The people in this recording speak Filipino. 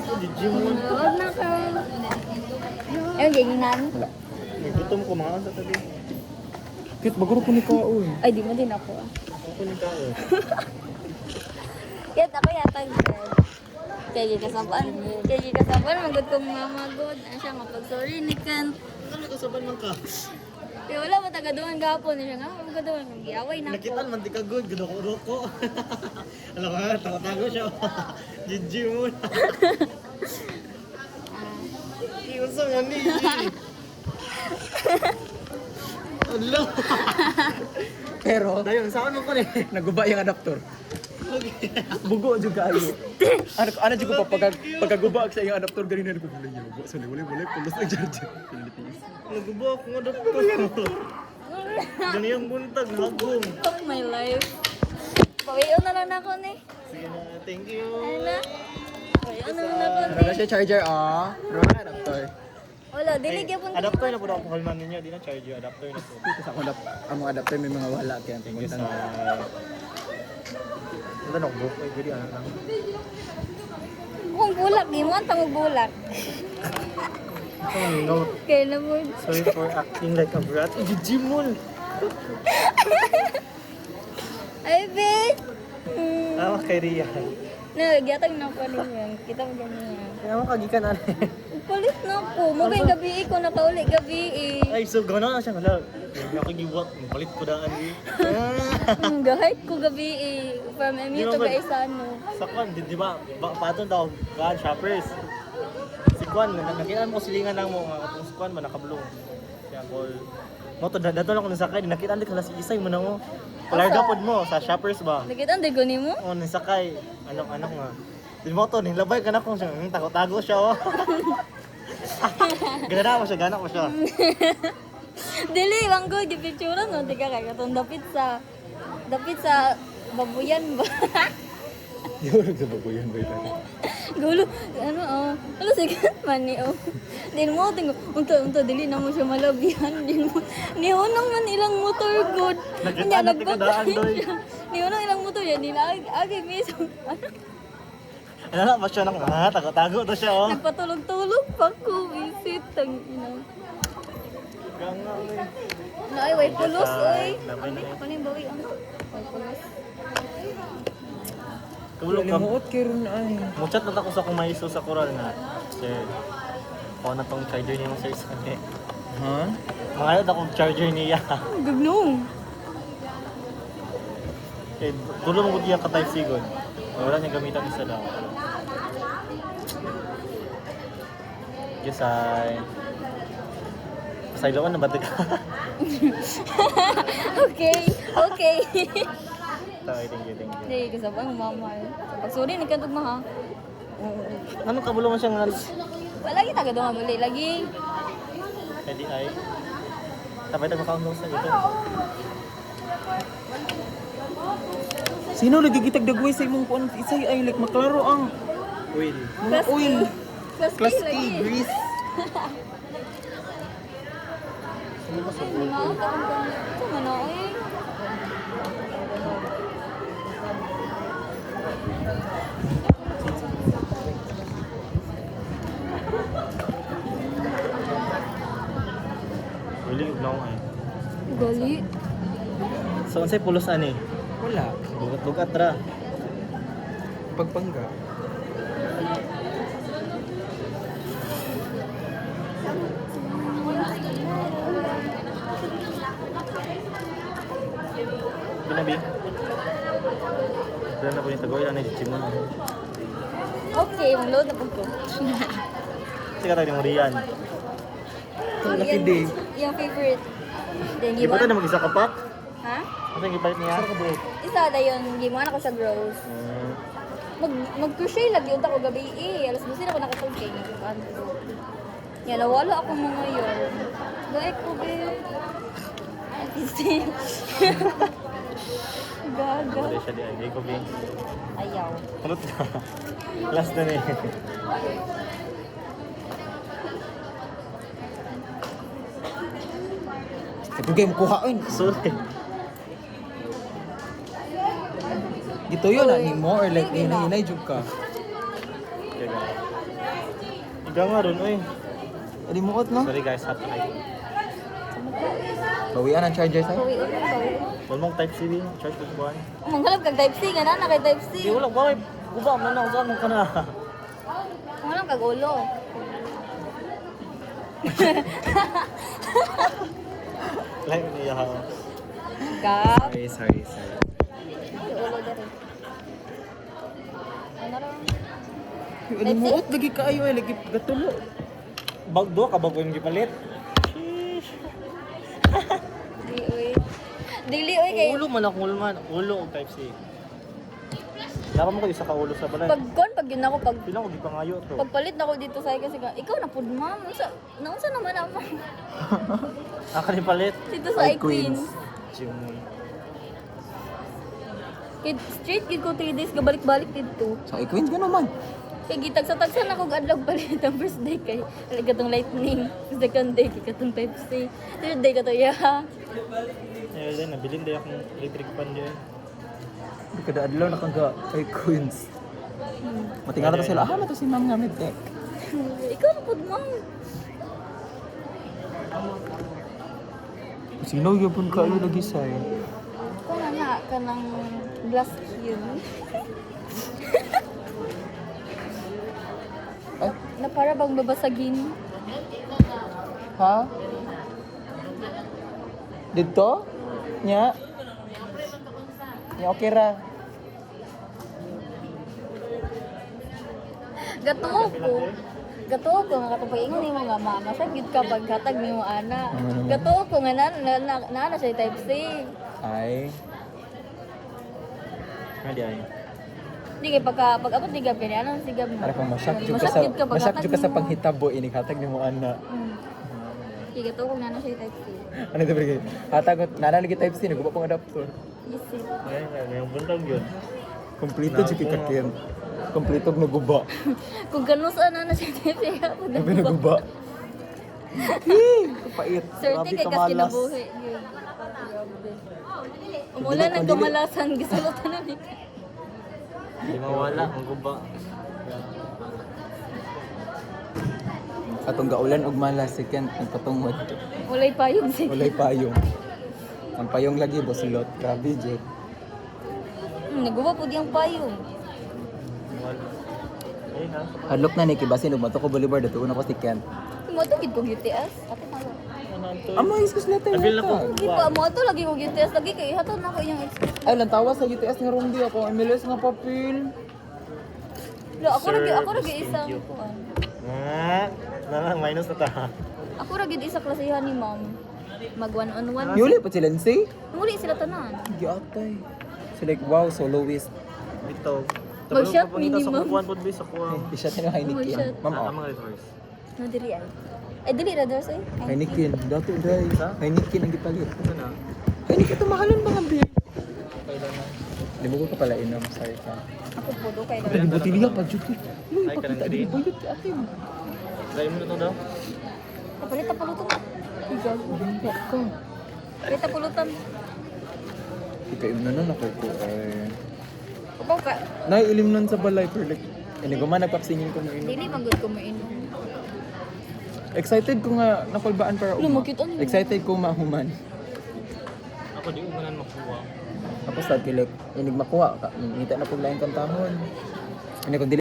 po, Digimon. Huwag na ka. Ayun, ganyan. Gutom ko mga sa tabi. Kit, baguro ko ni Kao eh. Ay, di mo din ako. Ako ni Kao. Kaya ako yata girl. Kaya kasapan, magod kong mamagod. Ano siya, mapag-sorry ni Ken. Ano kasaban man ka? Kaya wala ba tagaduhan gapon siya nga, magaduhan, mag-iaway na Nakitan ako. man di ka good, gudoko-doko. Alam ka, tago-tago siya. Digimon. Iyon sa nga ni. Hello. Pero, Dayon, saan mo ko ni? naguba yung adapter. Bugo juga ayo. Ano juga pagkaguba sa yung adapter ganina ko pala yung bugo. Sorry, wala pulos na charger. Nagubo ako nga doktor. Gani ang buntag, nagong. Fuck my life. Pawiyon na lang ako ni. Sige na, thank you. Ano? Pawiyon na lang ako Ano na ni. siya charger ah? Ano na adapter? Wala, diligyan po. Adapter na po na ako kalman ninyo. Di na charge yung adapter na po. Kasi ako ang mga adapter may mga wala kaya Thank you pumunta sa... na. Ito na, book. Ay, gudi, ano lang. Kung bulak, di mo ang bulak. Ito, note. Kaya na mo. Sorry for acting like a brat. Digimon! Ay, be! Tama kay Rian. Nagyatag na pa rin yan. Kita mo ganyan. Kaya mo kagikan na. Palit na ako. Mabay gabi ko nakauli gabi eh. Ay, so gano'n na siya. Hala, ako giwak. Palit ko daan eh. Gahit ko gabi eh. From MU Di to mo ba- Gaisano. Sa Kwan, di ba? Patong daw, Kwan, shoppers. Si Kwan, nakitaan mo silingan lang mo. Itong si Kwan, nakablo. Kaya call. Mo to, dato lang ko nasakay. Nakitaan din ka si Isay mo na mo. Palarga pod mo, sa shoppers ba? Nakita ang digo ni mo? Oo, nasakay. Anak nga. Di mo to, nilabay ka na kung siya. Tago-tago siya, oh. Gana mo siya. Dili, bang good. Gipictura no. Di ka kaya katong dapit sa babuyan ba? Yung nagsabaguyan ba ito? Gulo, ano oh. Ano sige man ni oh. Din mo tingo, unta dili na mo siya malabihan din mo. Ni unang man ilang motor good. Nakita na tikadaan, doy. Ni unang ilang motor yan nila agi mismo. Ano na ba siya nang tago-tago to siya, oh. Nagpatulog-tulog pa ko visit tang ina. Ganga, eh. Na ay way pulos oy. Labay na yun. Ano yung bawi ang way pulos. Kabulog ka. Limuot kayo rin ay. Muchat na ako sa kung may iso sa coral nga. Sir, ako na tong charger niya mo sir sa kanya. Ha? Mga akong charger niya. Gugnong. Eh, dulo mo diya ka type C god. Wala niya gamitan isa lang. Yes, ay. Pasayloan na batik ka. Okay. Tawag, thank you. Hindi, kasabay mo mama. Pag sorry, nagkantog mo ha. Anong kabulo man siya nga? Wala kita ka doon muli. Lagi. Pwede ay. Tapay tayo makaunong sa ito. Sino nagigitag dagway sa imong kuan isay ay like maklaro ang Will. mga oil. Class A, lagi. grease. Ano ba sa Ay, mga taon-taon. Ito man o eh. Really, no ay. Gali. So, unsay pulos ani? Wala. Bugat-bugat ra. Pagpangga. Binabi. Dala na po yung tagoy ani Digimon. Okay, mag-load na po ko. Sige tayo mo riyan. Lucky day. Yung favorite. Then, Di ba tayo na mag-isa ka pa? Ha? Ano yung gipalit niya? Isa na yun. Gimuha na ko sa gross. Mag-crochet lagi unta ko gabi eh. Alas 12 na ko nakatulog kay yan, nawala ako mga yun. Gaya ko, be. Kasi, gaga. Wala siya di ay. Di ko bing. Ayaw. Kulot ka. Last na eh. Sige mo kuhain. Sulit. Gito yun ani mo or like hinay jud ka. Kaya Iga nga ron, oy. Adi muot no? Sorry guys, hot light. Bawian ang charger sa. Bawi ulit, bawi. Wala mong type C din, charge ko buwan. Manghalap kag type C, gana na kay type C. Di wala, wala. Usa man na, usa man ka na. Manghalap kag ulo. Like niya ha. Kap. Sorry. Ay, ulo dere. Ano ron? Adi muot lagi kaayo ay lagi gatulo. Bag do ka bag yung gipalit. Dili oy. Dili oy kay Ulo man ako, ulo man. Ulo og type C. Dapat mo ko isa ka ulo sa balay. pag yun ako pag Pila ko gipangayo to. pagpalit na ako dito sa kasi ka, ikaw na pud ma'am. Naunsa naman ako Aka ni palit. dito sa iQueens. Jimmy. Kid straight gid ko 3 days gabalik-balik dito. Sa iQueens gano man. Kay gitag-sa-tagsan ako adlaw palit ang first day kay katong lightning, second day kay katong type C, third day kato ya. Eh, then nabilin day akong electric fan diyan. Di kada adlaw na kang iQueens. Matingala to sila. Ah, mato si ma'am nga medtech. Ikaw na pud ma'am. Sino gyapon kaayo lagi say? Ko na kanang glass cube. Ay, Na para bang babasagin. ha? Dito? Nya? Nya okay ra. Gatuo ko nga katong pag-ingon nimo nga mama, sa gid ka paghatag nimo ana. Gatuo ko nga na siya type C. Ay, Hadi ay. Di kay pag abot di gab kani ano sigab mo. para kang masak jud ka sa panghitabo ini hatag nimo ana. Di gatuo ko na siya type C. Ano to bigay? Hatag nana lagi type C naguba pang adapter. Easy. Ay, may buntag yun. Kompleto jud kay kakin. Kompleto og naguba. Kung ganun sa na siya type C. Abi naguba. Kapait. Swerte kay kas kinabuhi. Umulan ng kamalasan gisulutan na ni. Di mawala ang guba. Atong gaulan og malas second ang patungod. Walay payong sige. Walay payong. Ang payong lagi bosilot. Grabe jud. Naguba po diyang payong. Wala. Ay na. Hadlok na ni kibasin og Matuco Boulevard ato una ko si Kent. Mo to gid ko UTS. Ate malo. Amo iskus natin. Abil na ko. Di pa mo to lagi ko UTS lagi kay hatod na ko iyang expert. Ay lang tawa sa UTS nga rundi ako. MLS nga papel. Lo ako ra Service, isa thank you. kuan. Minus na ta. Ako ra gid isa klasihan ni ma'am. Mag one on one. Yuli pa sila say. Muli sila tanan. Giatay. So like wow, soloist. Bitaw. Mag-shot Tapos pagkita sa minimum. kukuan po sa kuwan. Di siya tino Heineken. shot. Ma'am, oh. Mga reverse. Na diri ay. Ay dili ra ders ay. Heineken. Dato dai. Sa? Heineken ang gipalit. Ano na? Heineken to mahalan mga beer. Kailan na? Di mo ko pala inom, sorry ka. Ako pudo kay Ay, botilya pa jud. Ay, kanang green. Bayot ka ate. Try mo na to daw. Palit pulutan. Ikaw. Palit pulutan. Ikaw na nun ako ko. Ubaw ka. Naiilim nun sa balay per like. Ini guman nagpapsingin ko mo inom. Dili man gud ko mainom. Excited ko nga nakulbaan para Lumakit ano? Excited ko mahuman. Ako di umanan makuha. Tapos sad kilek, inig makuha ka. Ngita na pug lain kantahon. Ini kung dili